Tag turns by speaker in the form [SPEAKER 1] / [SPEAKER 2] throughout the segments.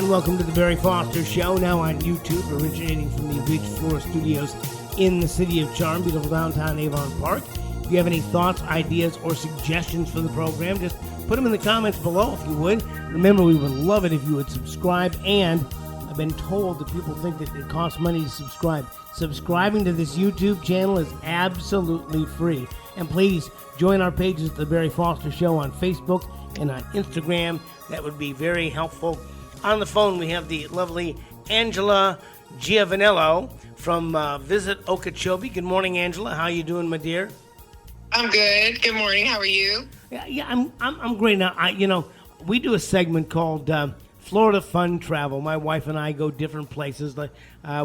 [SPEAKER 1] and welcome to the Barry Foster Show, now on YouTube, originating from the Beach Floor Studios in the City of Charm, beautiful downtown Avon Park. If you have any thoughts, ideas, or suggestions for the program, just put them in the comments below if you would. Remember, we would love it if you would subscribe, and I've been told that people think that it costs money to subscribe. Subscribing to this YouTube channel is absolutely free. And please join our pages at the Barry Foster Show on Facebook and on Instagram. That would be very helpful. On the phone, we have the lovely Angela Giovanneillo from Visit Okechobee. Good morning, Angela. How are you doing, my dear?
[SPEAKER 2] I'm good. Good morning. How are you?
[SPEAKER 1] Yeah, I'm great. Now, we do a segment called Florida Fun Travel. My wife and I go different places. Like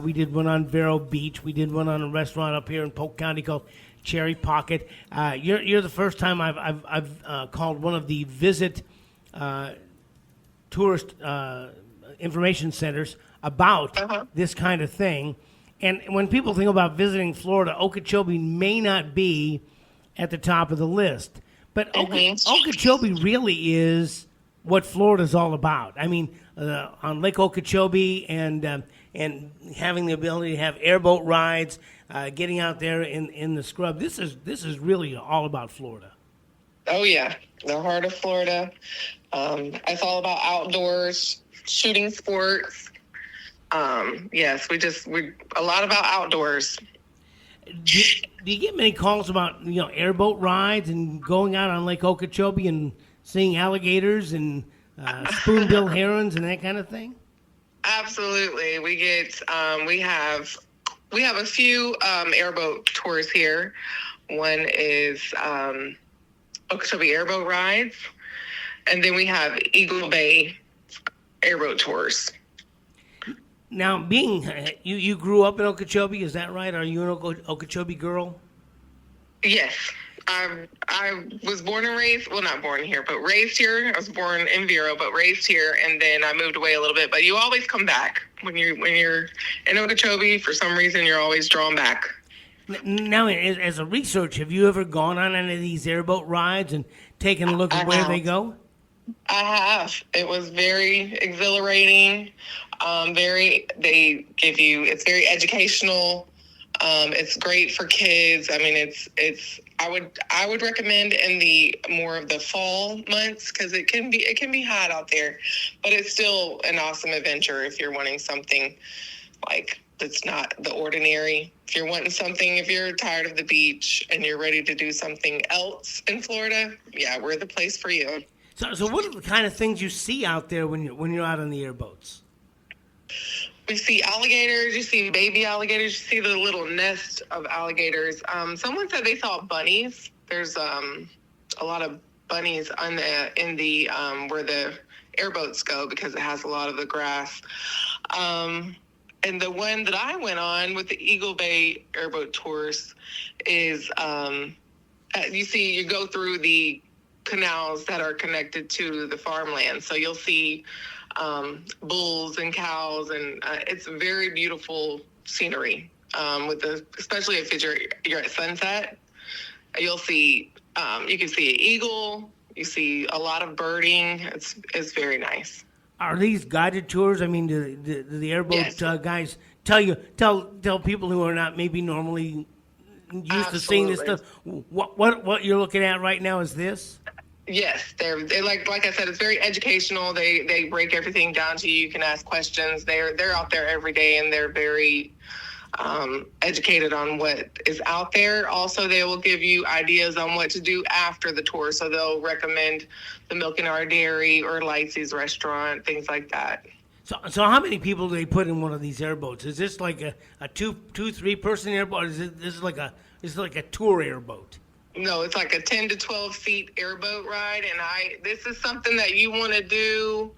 [SPEAKER 1] we did one on Vero Beach. We did one on a restaurant up here in Polk County called Cherry Pocket. You're the first time I've called one of the Visit tourist information centers about this kind of thing. And when people think about visiting Florida, Okechobee may not be at the top of the list. But Okechobee really is what Florida's all about. I mean, on Lake Okechobee and having the ability to have airboat rides, getting out there in the scrub. This is really all about Florida.
[SPEAKER 2] Oh, yeah. The heart of Florida. It's all about outdoors, shooting sports. Yes, we a lot about outdoors.
[SPEAKER 1] Do you get many calls about airboat rides and going out on Lake Okechobee and seeing alligators and spoonbill herons and that kind of thing? Absolutely.
[SPEAKER 2] We get we have a few airboat tours here. One is Okechobee airboat rides, and then we have Eagle Bay airboat tours.
[SPEAKER 1] Now, being you grew up in Okechobee, is that right? Are you an Okechobee girl?
[SPEAKER 2] Yes. I was born and raised, well, not born here, but raised here. I was born in Vero, but raised here, and then I moved away a little bit. But you always come back. When you're in Okechobee, for some reason, you're always drawn back.
[SPEAKER 1] Now, as a research, have you ever gone on any of these airboat rides and taken a look at where they go?
[SPEAKER 2] I have. It was very exhilarating. It's very educational. It's great for kids. I mean, I would recommend in the more of the fall months, because it can be hot out there, but it's still an awesome adventure if you're wanting something like that's not the ordinary. If you're wanting something, if you're tired of the beach and you're ready to do something else in Florida, yeah, we're the place for you.
[SPEAKER 1] So what are the kind of things you see out there when you're out on the airboats?
[SPEAKER 2] We see alligators, you see baby alligators, you see the little nest of alligators. Someone said they saw bunnies. There's a lot of bunnies in the where the airboats go, because it has a lot of the grass. And the one that I went on with the Eagle Bay airboat tours is you go through the canals that are connected to the farmland. So you'll see bulls and cows, and it's very beautiful scenery. Especially if you're at sunset, you'll see you can see an eagle. You see a lot of birding. It's very nice.
[SPEAKER 1] Are these guided tours? I mean, do the airboat guys tell people who are not maybe normally used to seeing this stuff what you're looking at right now is this?
[SPEAKER 2] Yes, they're like I said, it's very educational. They break everything down to you. You can ask questions. They're out there every day, and they're very educated on what is out there. Also, they will give you ideas on what to do after the tour. So they'll recommend the Milky Way Dairy or Lightsy's restaurant, things like that.
[SPEAKER 1] So how many people do they put in one of these airboats? Is this like a 3 person airboat? Is this like a tour airboat?
[SPEAKER 2] No, it's like a 10 to 12 seat airboat ride, and this is something that you want to do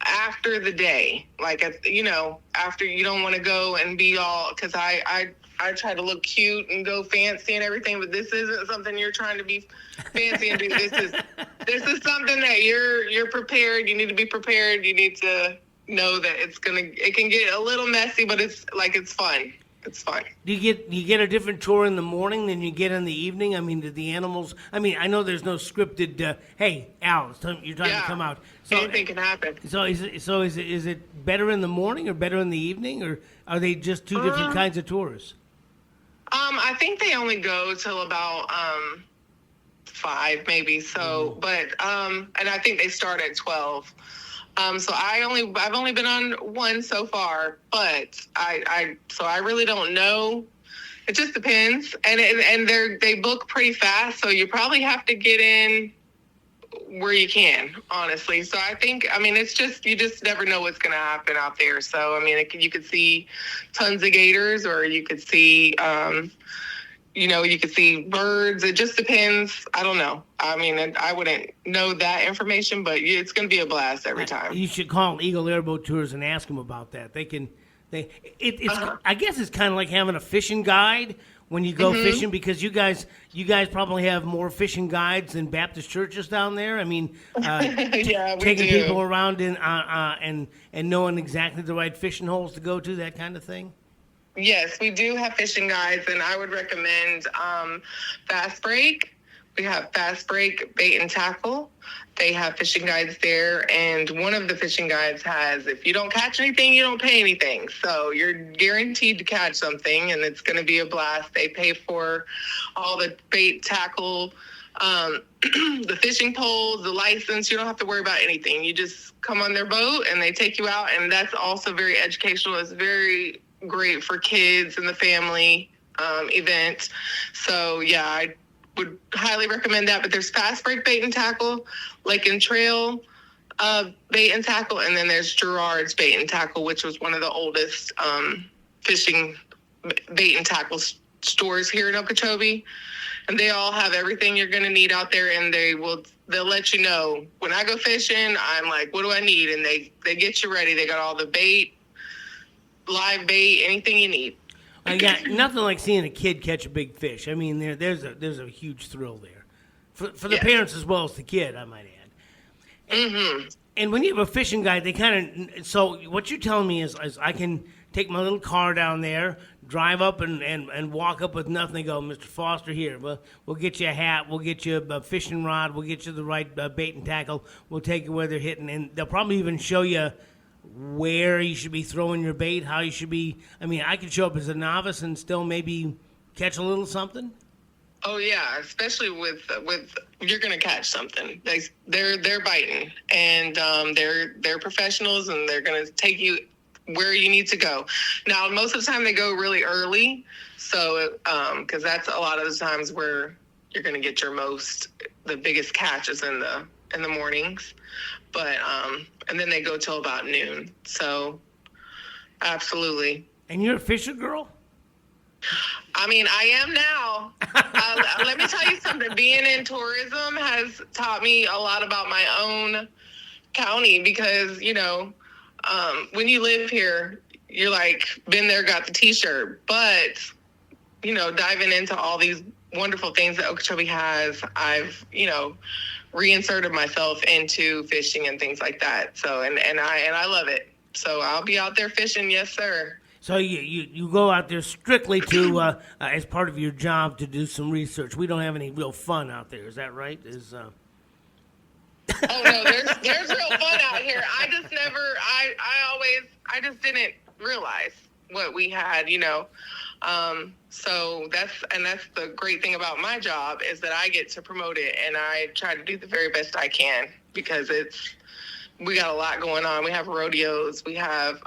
[SPEAKER 2] after the day, like after you don't want to go and be all, because I try to look cute and go fancy and everything, but this isn't something you're trying to be fancy and do. This is something that you're prepared. You need to be prepared. You need to know that it can get a little messy, but it's fun. It's fun.
[SPEAKER 1] Do you get a different tour in the morning than you get in the evening? I mean, did the animals? I mean, I know there's no scripted. Hey, Al, it's time, your time to come out.
[SPEAKER 2] So anything can happen.
[SPEAKER 1] So is it better in the morning or better in the evening, or are they just two different kinds of tours?
[SPEAKER 2] I think they only go till about 5 maybe. So, but and I think they start at 12. So I've only been on one so far, but I really don't know. It just depends, and they book pretty fast, so you probably have to get in where you can, honestly. So it's just, you just never know what's going to happen out there. So I mean, you could see tons of gators, or you could see you could see birds. It just depends. I don't know. I mean, I wouldn't know that information, but it's going to be a blast every time.
[SPEAKER 1] You should call Eagle Airboat Tours and ask them about that. I guess it's kind of like having a fishing guide when you go fishing, because you guys probably have more fishing guides than Baptist churches down there. I mean, taking people around and knowing exactly the right fishing holes to go to, that kind of thing.
[SPEAKER 2] Yes, we do have fishing guides, and I would recommend Fast Break. We have Fast Break Bait and Tackle. They have fishing guides there, and one of the fishing guides has, if you don't catch anything, you don't pay anything. So you're guaranteed to catch something, and it's going to be a blast. They pay for all the bait, tackle, the fishing poles, the license. You don't have to worry about anything. You just come on their boat, and they take you out, and that's also very educational. It's very great for kids and the family event. So yeah, I would highly recommend that. But there's Fast Break Bait and Tackle, Lake and Trail Bait and Tackle, and then there's Gerard's Bait and Tackle, which was one of the oldest fishing bait and tackle stores here in Okechobee. And they all have everything you're going to need out there, and they'll let you know. When I go fishing, I'm like, what do I need? And they get you ready. They got all the bait, live bait, anything you need.
[SPEAKER 1] Yeah, nothing like seeing a kid catch a big fish. I mean, there's a huge thrill there for the parents as well as the kid, I might add. And when you have a fishing guide, they kind of, so what you're telling me is I can take my little car down there, drive up and walk up with nothing. They go, Mr. Foster, here, we'll get you a hat, we'll get you a fishing rod, we'll get you the right bait and tackle, we'll take you where they're hitting, and they'll probably even show you where you should be throwing your bait, how you should be. I mean, I could show up as a novice and still maybe catch a little something.
[SPEAKER 2] Oh yeah, especially with you're gonna catch something. They're biting, and they're professionals, and they're gonna take you where you need to go. Now, most of the time they go really early, so because that's a lot of the times where you're gonna get the biggest catches in the mornings. But and then they go till about noon. So absolutely.
[SPEAKER 1] And you're a fisher girl?
[SPEAKER 2] I mean, I am now. Let me tell you something. Being in tourism has taught me a lot about my own county, because, when you live here, you're like, been there, got the T-shirt. But, diving into all these wonderful things that Okeechobee has, I've, reinserted myself into fishing and things like that. So, and I love it. So I'll be out there fishing. Yes, sir.
[SPEAKER 1] So you go out there strictly to, as part of your job, to do some research. We don't have any real fun out there. Is that right?
[SPEAKER 2] Oh no, there's real fun out here. I just didn't realize what we had, so that's the great thing about my job, is that I get to promote it, and I try to do the very best I can, because we got a lot going on. We have rodeos, we have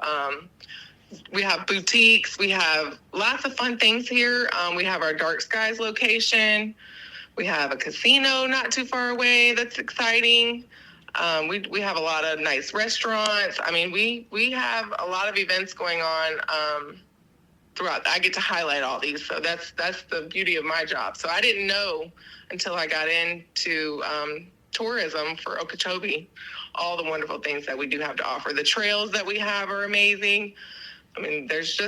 [SPEAKER 2] boutiques, we have lots of fun things here. We have our Dark Skies location. We have a casino not too far away that's exciting. We have a lot of nice restaurants. I mean, we have a lot of events going on throughout. I get to highlight all these, so that's the beauty of my job. So I didn't know until I got into tourism for Okechobee all the wonderful things that we do have to offer. The trails that we have are amazing. I mean, there's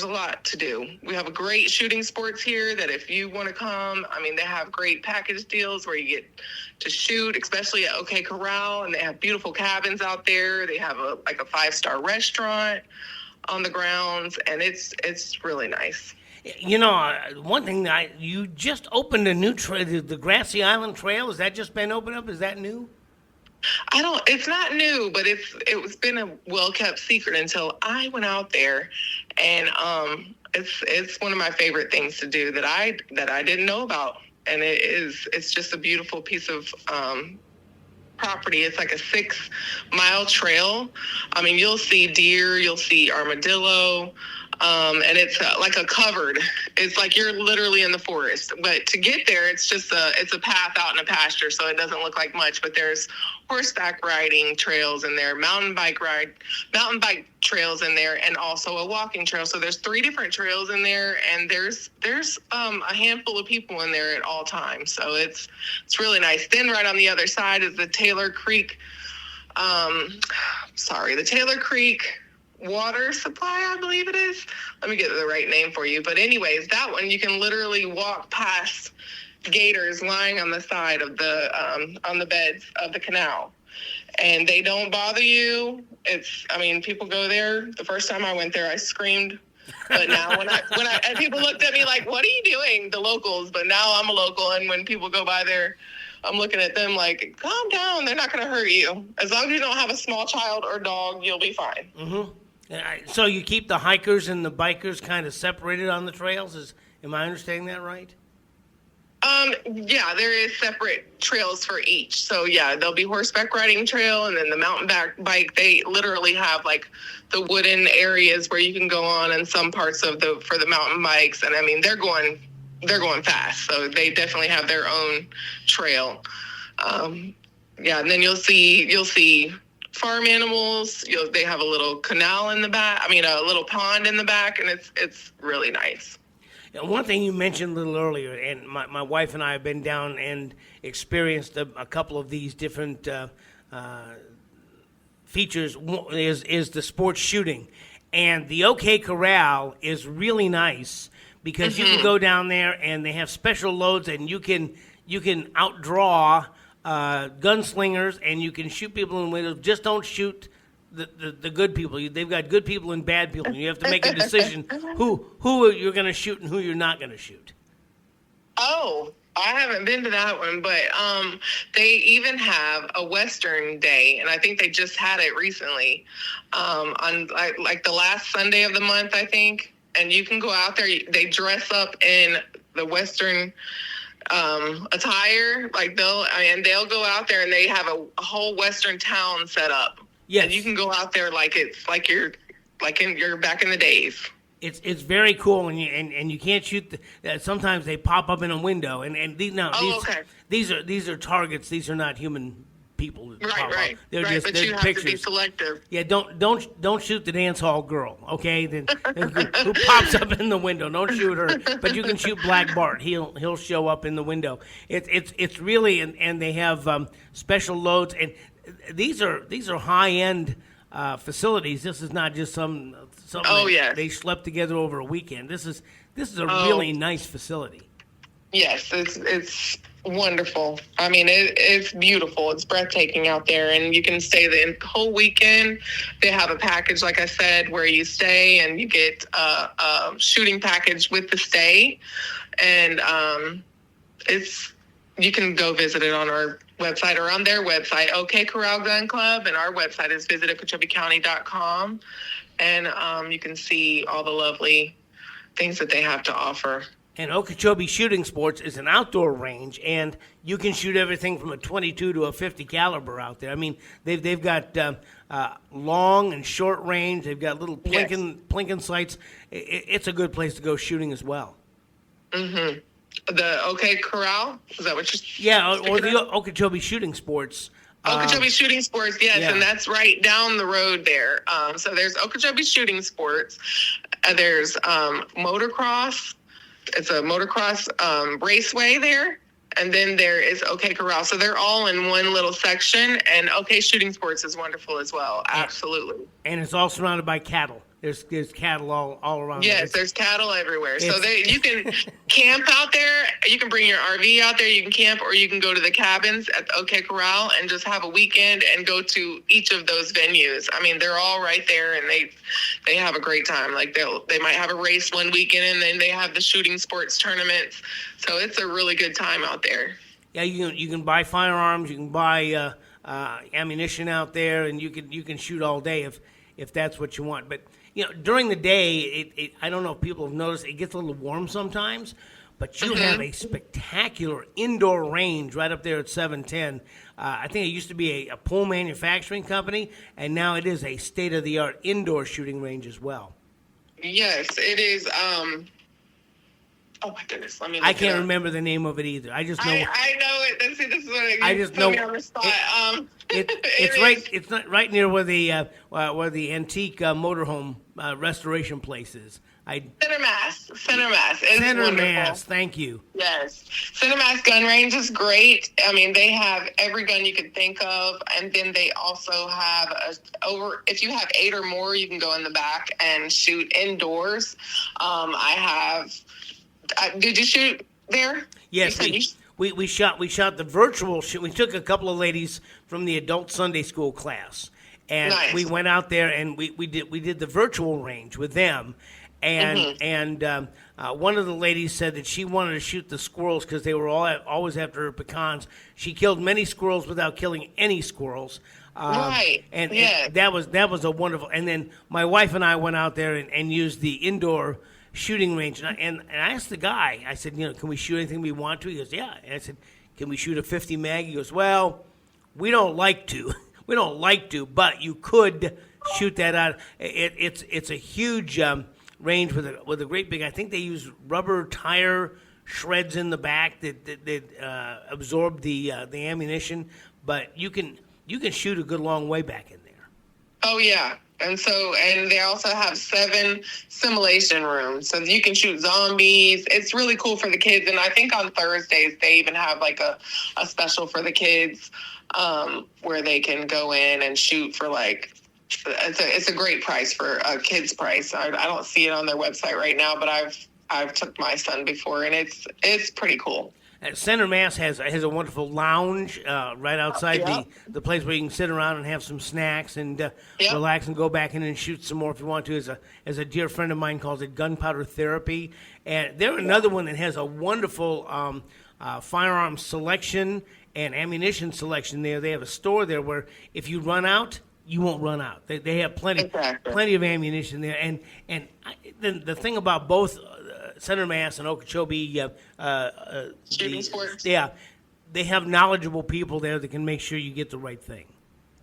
[SPEAKER 2] a lot to do. We have a great shooting sports here that if you want to come, I mean, they have great package deals where you get to shoot, especially at OK Corral, and they have beautiful cabins out there. They have a 5-star restaurant. on the grounds, and it's really nice.
[SPEAKER 1] You know, one thing that you just opened a new trail, the Grassy Island Trail. Has that just been opened up? Is that new?
[SPEAKER 2] It's not new, but it's been a well-kept secret until I went out there, and it's one of my favorite things to do that I didn't know about, and it's just a beautiful piece of property. It's like a 6-mile trail. I mean, you'll see deer, you'll see armadillo, and it's like a covered. It's like you're literally in the forest. But to get there, it's a path out in a pasture, so it doesn't look like much. But there's horseback riding trails in there, mountain bike trails in there, and also a walking trail. So there's 3 different trails in there, and there's a handful of people in there at all times. So it's really nice. Then right on the other side is the Taylor Creek. The Taylor Creek water supply, I believe it is. Let me get the right name for you. But anyways, that one, you can literally walk past gators lying on the side of on the beds of the canal, and they don't bother you. People go there. The first time I went there, I screamed. But now when I and people looked at me like, "What are you doing?" The locals. But now I'm a local, and when people go by there, I'm looking at them like, "Calm down. They're not going to hurt you. As long as you don't have a small child or dog, you'll be fine."
[SPEAKER 1] Mm-hmm. So you keep the hikers and the bikers kind of separated on the trails? Am I understanding that right?
[SPEAKER 2] Yeah, there is separate trails for each. So yeah, there'll be horseback riding trail, and then the mountain bike. They literally have like the wooden areas where you can go on, and some parts for the mountain bikes. And I mean, they're going fast, so they definitely have their own trail. And then you'll see farm animals. They have a little canal in the back. I mean, a little pond in the back, and it's really nice.
[SPEAKER 1] One thing you mentioned a little earlier, and my wife and I have been down and experienced a couple of these different features, is the sports shooting. And the OK Corral is really nice because you can go down there and they have special loads, and you can outdraw gunslingers, and you can shoot people in the windows. Just don't shoot the good people. They've got good people and bad people. You have to make a decision who you're going to shoot and who you're not going to shoot.
[SPEAKER 2] Oh, I haven't been to that one, but they even have a Western Day, and I think they just had it recently on like the last Sunday of the month, I think. And you can go out there. They dress up in the Western attire, they'll go out there and they have a whole Western town set up. Yes. And you can go out there like it's like you're back in the days.
[SPEAKER 1] It's very cool, and you can't shoot. Sometimes they pop up in a window, these are targets. These are not human people.
[SPEAKER 2] Right.
[SPEAKER 1] They're
[SPEAKER 2] right,
[SPEAKER 1] just
[SPEAKER 2] but
[SPEAKER 1] they're
[SPEAKER 2] you have
[SPEAKER 1] pictures.
[SPEAKER 2] to be selective.
[SPEAKER 1] Yeah, don't shoot the dance hall girl. Okay, then who pops up in the window? Don't shoot her, but you can shoot Black Bart. He'll show up in the window. It's really and they have special loads, and these are high end facilities. This is not just something they slept together over a weekend. This is a really nice facility.
[SPEAKER 2] Yes, it's wonderful. I mean, it's beautiful. It's breathtaking out there, and you can stay the whole weekend. They have a package, like I said, where you stay and you get a shooting package with the stay, and you can go visit it on our website or on their website, OK Corral Gun Club, and our website is visit OkechobeeCounty.com, and you can see all the lovely things that they have to offer.
[SPEAKER 1] And Okechobee Shooting Sports is an outdoor range, and you can shoot everything from a 22 to a 50 caliber out there. I mean, they've got long and short range. They've got little plinking sights. It's a good place to go shooting as well.
[SPEAKER 2] Mm-hmm. The OK Corral? Is that what you're
[SPEAKER 1] or the Okechobee Shooting Sports.
[SPEAKER 2] Okechobee Shooting Sports, yes, and that's right down the road there. So there's Okechobee Shooting Sports. There's motocross. It's a motocross raceway there. And then there is OK Corral. So they're all in one little section. And OK Shooting Sports is wonderful as well. Absolutely.
[SPEAKER 1] And it's all surrounded by cattle. There's cattle all around.
[SPEAKER 2] Yes, there's cattle everywhere. So you can camp out there. You can bring your RV out there. You can camp, or you can go to the cabins at the OK Corral and just have a weekend and go to each of those venues. I mean, they're all right there, and they have a great time. Like they might have a race one weekend, and then they have the shooting sports tournaments. So it's a really good time out there.
[SPEAKER 1] Yeah, you can buy firearms. You can buy ammunition out there, and you can shoot all day if that's what you want. But during the day, I don't know if people have noticed, it gets a little warm sometimes, but you have a spectacular indoor range right up there at 710. I think it used to be a pole manufacturing company, and now it is a state-of-the-art indoor shooting range as well.
[SPEAKER 2] Yes, it is. Oh my goodness! Let me.
[SPEAKER 1] I can't remember the name of it either. I just know.
[SPEAKER 2] I know it. This is what
[SPEAKER 1] I just know.
[SPEAKER 2] Me on the spot.
[SPEAKER 1] It's right. It's not right near where the antique motorhome restoration place is.
[SPEAKER 2] Center Mass. It's
[SPEAKER 1] Center
[SPEAKER 2] wonderful.
[SPEAKER 1] Mass. Thank you.
[SPEAKER 2] Yes, Center Mass gun range is great. I mean, they have every gun you could think of, and then they also have if you have 8 or more, you can go in the back and shoot indoors. Did you shoot there?
[SPEAKER 1] Yes, we shot the virtual shoot. We took a couple of ladies from the adult Sunday school class, and
[SPEAKER 2] nice.
[SPEAKER 1] We went out there and we did the virtual range with them, and one of the ladies said that she wanted to shoot the squirrels because they were always after her pecans. She killed many squirrels without killing any squirrels.
[SPEAKER 2] Right.
[SPEAKER 1] And that was a wonderful. And then my wife and I went out there and used the indoor shooting range, and I asked the guy, I said, can we shoot anything we want to? He goes, yeah. And I said, can we shoot a 50 mag? He goes, well, we don't like to. We don't like to, but you could shoot that out. It's a huge range with a great big, I think they use rubber tire shreds in the back that absorb the ammunition, but you can shoot a good long way back in there.
[SPEAKER 2] Oh, yeah. And they also have 7 simulation rooms, so you can shoot zombies. It's really cool for the kids. And I think on Thursdays they even have like a special for the kids where they can go in and shoot for it's a great price for a kid's price. I don't see it on their website right now, but I've took my son before, and it's pretty cool.
[SPEAKER 1] Center Mass has a wonderful lounge right outside the place where you can sit around and have some snacks and relax and go back in and shoot some more if you want to. As a dear friend of mine calls it, gunpowder therapy. And they're another one that has a wonderful firearm selection and ammunition selection there. They have a store there where if you run out, you won't run out. They have plenty of ammunition there. And the thing about both Center Mass and Okechobee
[SPEAKER 2] shooting sports.
[SPEAKER 1] Yeah, they have knowledgeable people there that can make sure you get the right thing.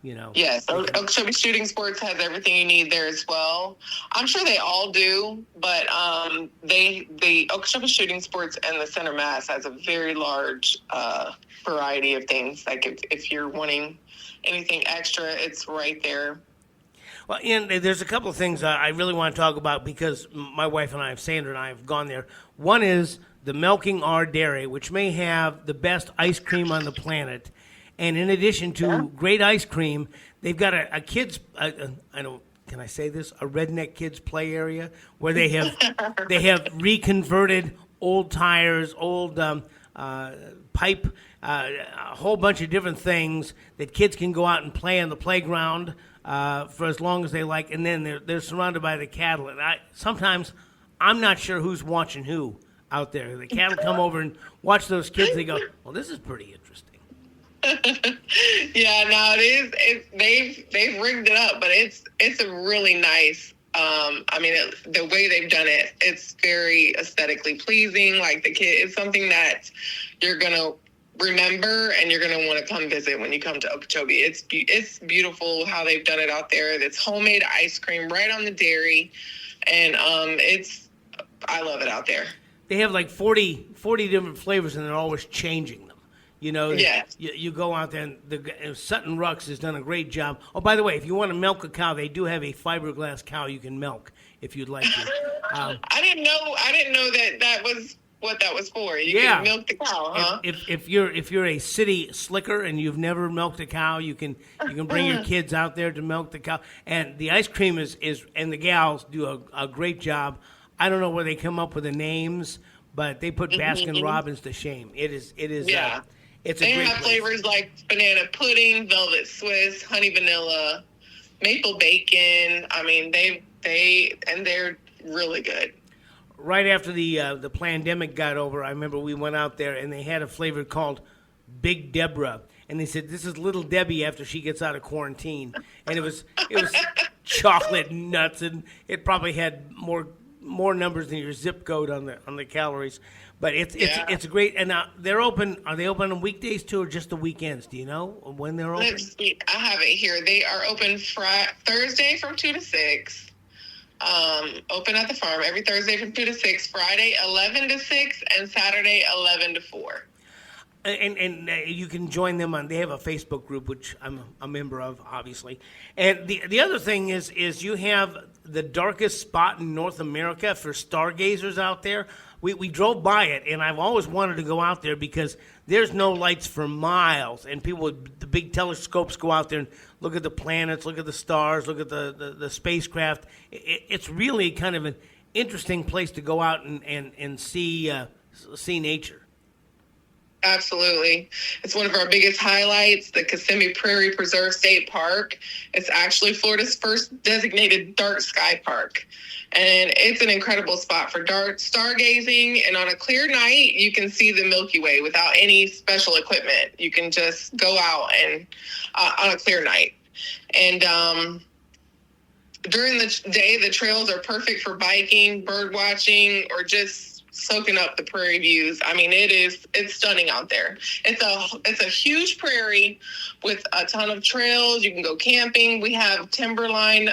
[SPEAKER 2] Yes, Okechobee Shooting Sports has everything you need there as well. I'm sure they all do, but the Okechobee Shooting Sports and the Center Mass has a very large variety of things. Like if you're wanting anything extra, it's right there.
[SPEAKER 1] Well, and there's a couple of things I really want to talk about because my wife and I, Sandra and I, have gone there. One is the Milking R Dairy, which may have the best ice cream on the planet. And in addition to great ice cream, they've got a kids, can I say this? A redneck kids play area where they have reconverted old tires, old pipe, a whole bunch of different things that kids can go out and play on the playground for as long as they like, and then they're surrounded by the cattle. And sometimes I'm not sure who's watching who out there. The cattle come over and watch those kids. They go, well, this is pretty interesting.
[SPEAKER 2] Yeah, no, it is. They've rigged it up, but it's a really nice. The way they've done it, it's very aesthetically pleasing. Like the kid, it's something that you're gonna remember and you're going to want to come visit when you come to Okechobee. It's beautiful how they've done it out there. It's homemade ice cream right on the dairy, and I love it out there.
[SPEAKER 1] They have like 40 different flavors, and they're always changing them.
[SPEAKER 2] Yes.
[SPEAKER 1] You go out there, and Sutton Rux has done a great job. Oh, by the way, if you want to milk a cow, they do have a fiberglass cow you can milk if you'd like to.
[SPEAKER 2] I didn't know that was what that was for. You can milk the cow, huh?
[SPEAKER 1] If you're a city slicker and you've never milked a cow, you can bring your kids out there to milk the cow. And the ice cream is and the gals do a great job. I don't know where they come up with the names, but they put Baskin Robbins to shame. It is.
[SPEAKER 2] Yeah.
[SPEAKER 1] It's
[SPEAKER 2] they
[SPEAKER 1] a great
[SPEAKER 2] have
[SPEAKER 1] place.
[SPEAKER 2] flavors like banana pudding, velvet Swiss, honey vanilla, maple bacon. I mean, they're really good.
[SPEAKER 1] Right after the pandemic got over, I remember we went out there and they had a flavor called Big Deborah, and they said this is Little Debbie after she gets out of quarantine, and it was chocolate nuts, and it probably had more numbers than your zip code on the calories, but it's great. And they're open. Are they open on weekdays too, or just the weekends? Do you know when they're open?
[SPEAKER 2] Let's see. I have it here. They are open Thursday from 2 to 6. Open at the farm every Thursday from 2 to 6, Friday 11 to 6, and Saturday 11 to 4.
[SPEAKER 1] And you can join them on. They have a Facebook group, which I'm a member of, obviously. And the other thing is you have the darkest spot in North America for stargazers out there. We drove by it, and I've always wanted to go out there because there's no lights for miles, and people with the big telescopes go out there and look at the planets, look at the stars, look at the spacecraft. It's really kind of an interesting place to go out and see nature.
[SPEAKER 2] Absolutely. It's one of our biggest highlights, the Kissimmee Prairie Preserve State Park. It's actually Florida's first designated dark sky park. And it's an incredible spot for stargazing. And on a clear night, you can see the Milky Way without any special equipment. You can just go out and on a clear night. And during the day, the trails are perfect for biking, bird watching, or just soaking up the prairie views. I mean, it's stunning out there. It's a huge prairie with a ton of trails. You can go camping. We have Timberline,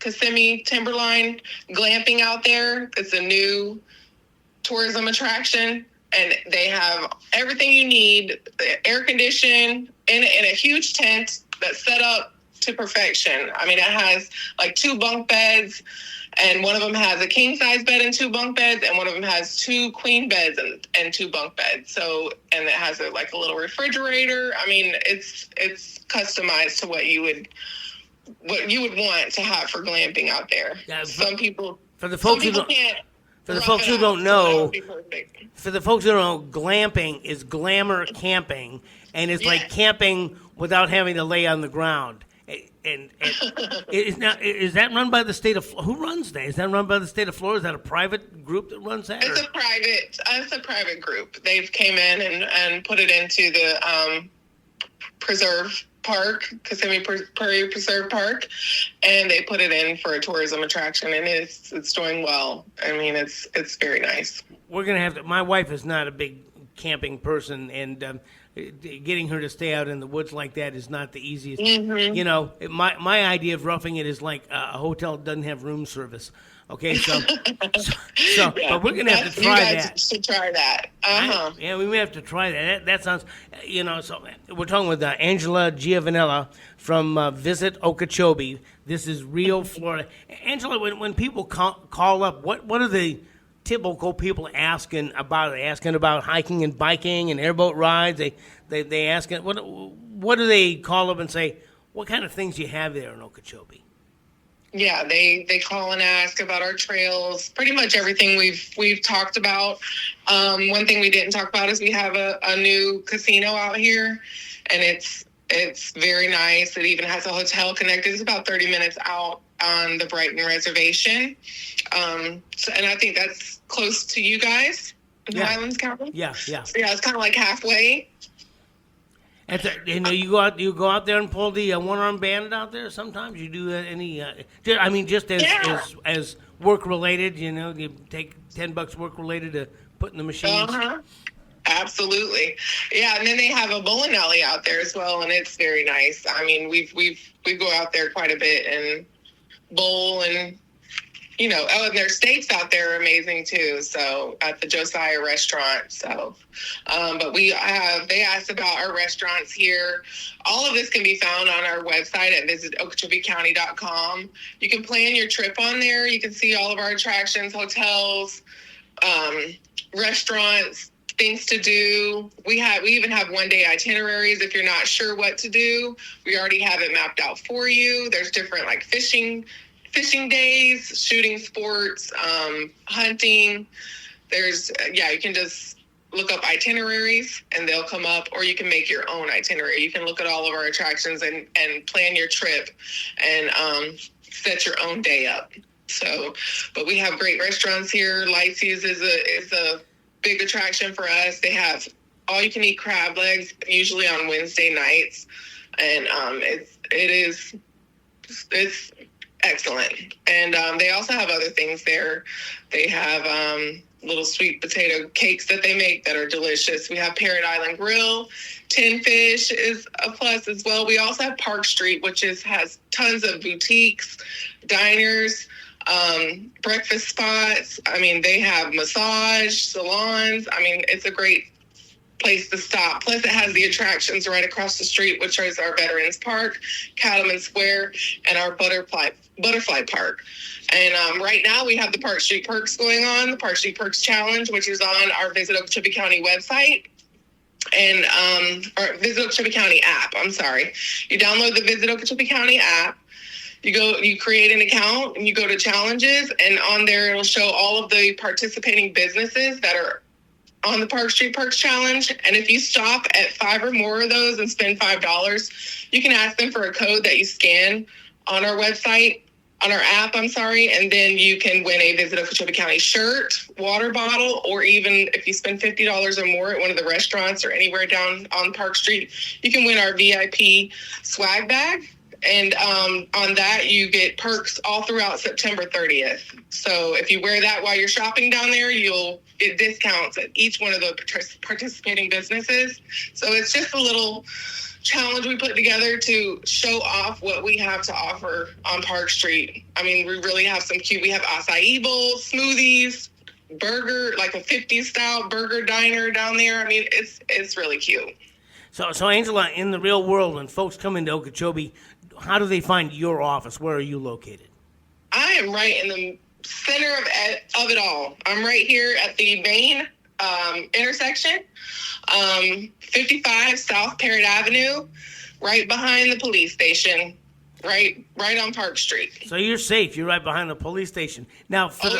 [SPEAKER 2] Kissimmee Timberline glamping out there. It's a new tourism attraction, and they have everything you need, air conditioning in a huge tent that's set up to perfection. I mean, it has like 2 bunk beds, and one of them has a king size bed and 2 bunk beds, and one of them has 2 queen beds and 2 bunk beds. So, and it has a little refrigerator. I mean, it's customized to what you would want to have for glamping out there. Yeah,
[SPEAKER 1] for the folks who don't know, glamping is glamour camping, and it's like camping without having to lay on the ground. And is that run by the state of who runs that? Is that run by the state of Florida? Is that a private group that runs that?
[SPEAKER 2] It's a private group. They've came in and put it into the preserve park, Kissimmee Prairie Preserve Park, and they put it in for a tourism attraction, and it's doing well. I mean, it's very nice.
[SPEAKER 1] We're gonna have to. My wife is not a big camping person, and getting her to stay out in the woods like that is not the easiest. Mm-hmm. You know, my idea of roughing it is like a hotel doesn't have room service. Okay, so yeah, but we're gonna have to try that.
[SPEAKER 2] You guys should try that. Uh-huh.
[SPEAKER 1] We may have to try that. That sounds, So we're talking with Angela Giovanneillo from Visit Okechobee. This is real Florida. Angela, when people call up, what are the typical people asking about? Are they asking about hiking and biking and airboat rides? They ask what do they call up and say? What kind of things you have there in Okechobee?
[SPEAKER 2] Yeah, they call and ask about our trails. Pretty much everything we've talked about. One thing we didn't talk about is we have a new casino out here, and it's very nice. It even has a hotel connected. It's about 30 minutes out on the Brighton Reservation. And I think that's close to you guys in Highlands County.
[SPEAKER 1] Yeah.
[SPEAKER 2] So yeah, it's kind of like halfway.
[SPEAKER 1] You go out there and pull the one-armed bandit out there. Sometimes you do any. Just as work related. You take $10 work related to put in the machines.
[SPEAKER 2] Uh-huh. Absolutely, yeah. And then they have a bowling alley out there as well, and it's very nice. I mean, we go out there quite a bit and bowl, and and their steaks out there are amazing too. So at the Josiah restaurant. So, but they asked about our restaurants here. All of this can be found on our website at visitokechobeecounty.com. You can plan your trip on there. You can see all of our attractions, hotels, restaurants, things to do. We even have one-day itineraries. If you're not sure what to do, we already have it mapped out for you. There's different like fishing days, shooting sports, hunting. You can just look up itineraries and they'll come up, or you can make your own itinerary. You can look at all of our attractions and plan your trip and set your own day up. So, but we have great restaurants here. Lightseas is a big attraction for us. They have all you can eat crab legs, usually on Wednesday nights. And it's excellent. And they also have other things there. They have little sweet potato cakes that they make that are delicious. We have Parrot Island Grill. Tin Fish is a plus as well. We also have Park Street, which has tons of boutiques, diners, breakfast spots. I mean, they have massage salons. I mean, it's a great place to stop. Plus, it has the attractions right across the street, which is our Veterans Park, Cattleman Square, and our Butterfly Park. And right now, we have the Park Street Perks going on, the Park Street Perks Challenge, which is on our Visit Okechobee County website. And our Visit Okechobee County app, I'm sorry. You download the Visit Okechobee County app. You create an account, and you go to challenges, and on there, it'll show all of the participating businesses that are on the Park Street Perks Challenge. And if you stop at 5 or more of those and spend $5, you can ask them for a code that you scan on our website, on our app, I'm sorry, and then you can win a Visit Okechobee County shirt, water bottle, or even if you spend $50 or more at one of the restaurants or anywhere down on Park Street, you can win our VIP swag bag. And on that, you get perks all throughout September 30th. So if you wear that while you're shopping down there, you'll get discounts at each one of the participating businesses. So it's just a little challenge we put together to show off what we have to offer on Park Street. I mean, we really have we have acai bowls, smoothies, burger, like a 50s style burger diner down there. I mean, it's really cute.
[SPEAKER 1] So Angela, in the real world, when folks come into Okechobee, how do they find your office? Where are you located?
[SPEAKER 2] I am right in the center of it all. I'm right here at the main intersection, 55 South Parrot Avenue, right behind the police station, right on Park Street.
[SPEAKER 1] So you're safe. You're right behind the police station. Now, for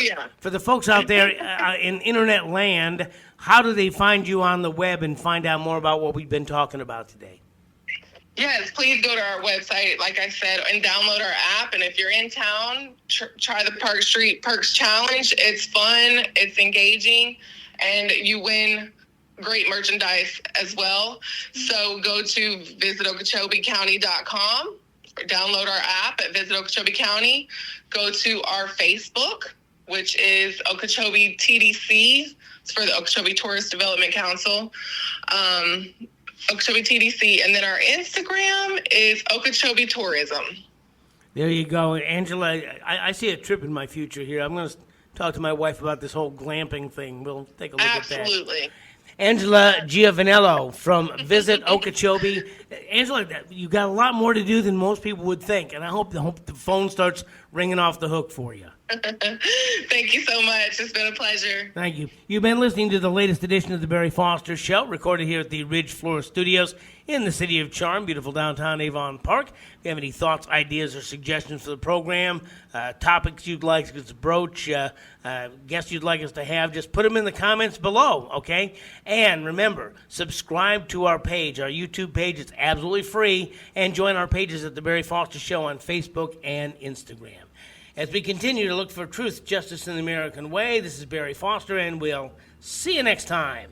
[SPEAKER 1] the folks out there in internet land, how do they find you on the web and find out more about what we've been talking about today?
[SPEAKER 2] Yes, please go to our website, like I said, and download our app. And if you're in town, try the Park Street Perks Challenge. It's fun, it's engaging, and you win great merchandise as well. So go to visitokechobeecounty.com, or download our app at Visit Okechobee County. Go to our Facebook, which is Okechobee TDC. It's for the Okechobee Tourist Development Council. Okechobee TDC, and then our Instagram is Okechobee Tourism.
[SPEAKER 1] There you go. Angela, I see a trip in my future here. I'm going to talk to my wife about this whole glamping thing. We'll take a look at that.
[SPEAKER 2] Absolutely.
[SPEAKER 1] Angela Giovanneillo from Visit Okechobee. Angela, you got a lot more to do than most people would think, and I hope the phone starts ringing off the hook for you.
[SPEAKER 2] Thank you so much. It's been a pleasure.
[SPEAKER 1] Thank you. You've been listening to the latest edition of the Barry Foster Show, recorded here at the Ridge Floor Studios in the City of Charm, beautiful downtown Avon Park. If you have any thoughts, ideas, or suggestions for the program, topics you'd like us to broach, guests you'd like us to have, just put them in the comments below, okay? And remember, subscribe to our page, our YouTube page. It's absolutely free. And join our pages at the Barry Foster Show on Facebook and Instagram. As we continue to look for truth, justice, and the American way, this is Barry Foster, and we'll see you next time.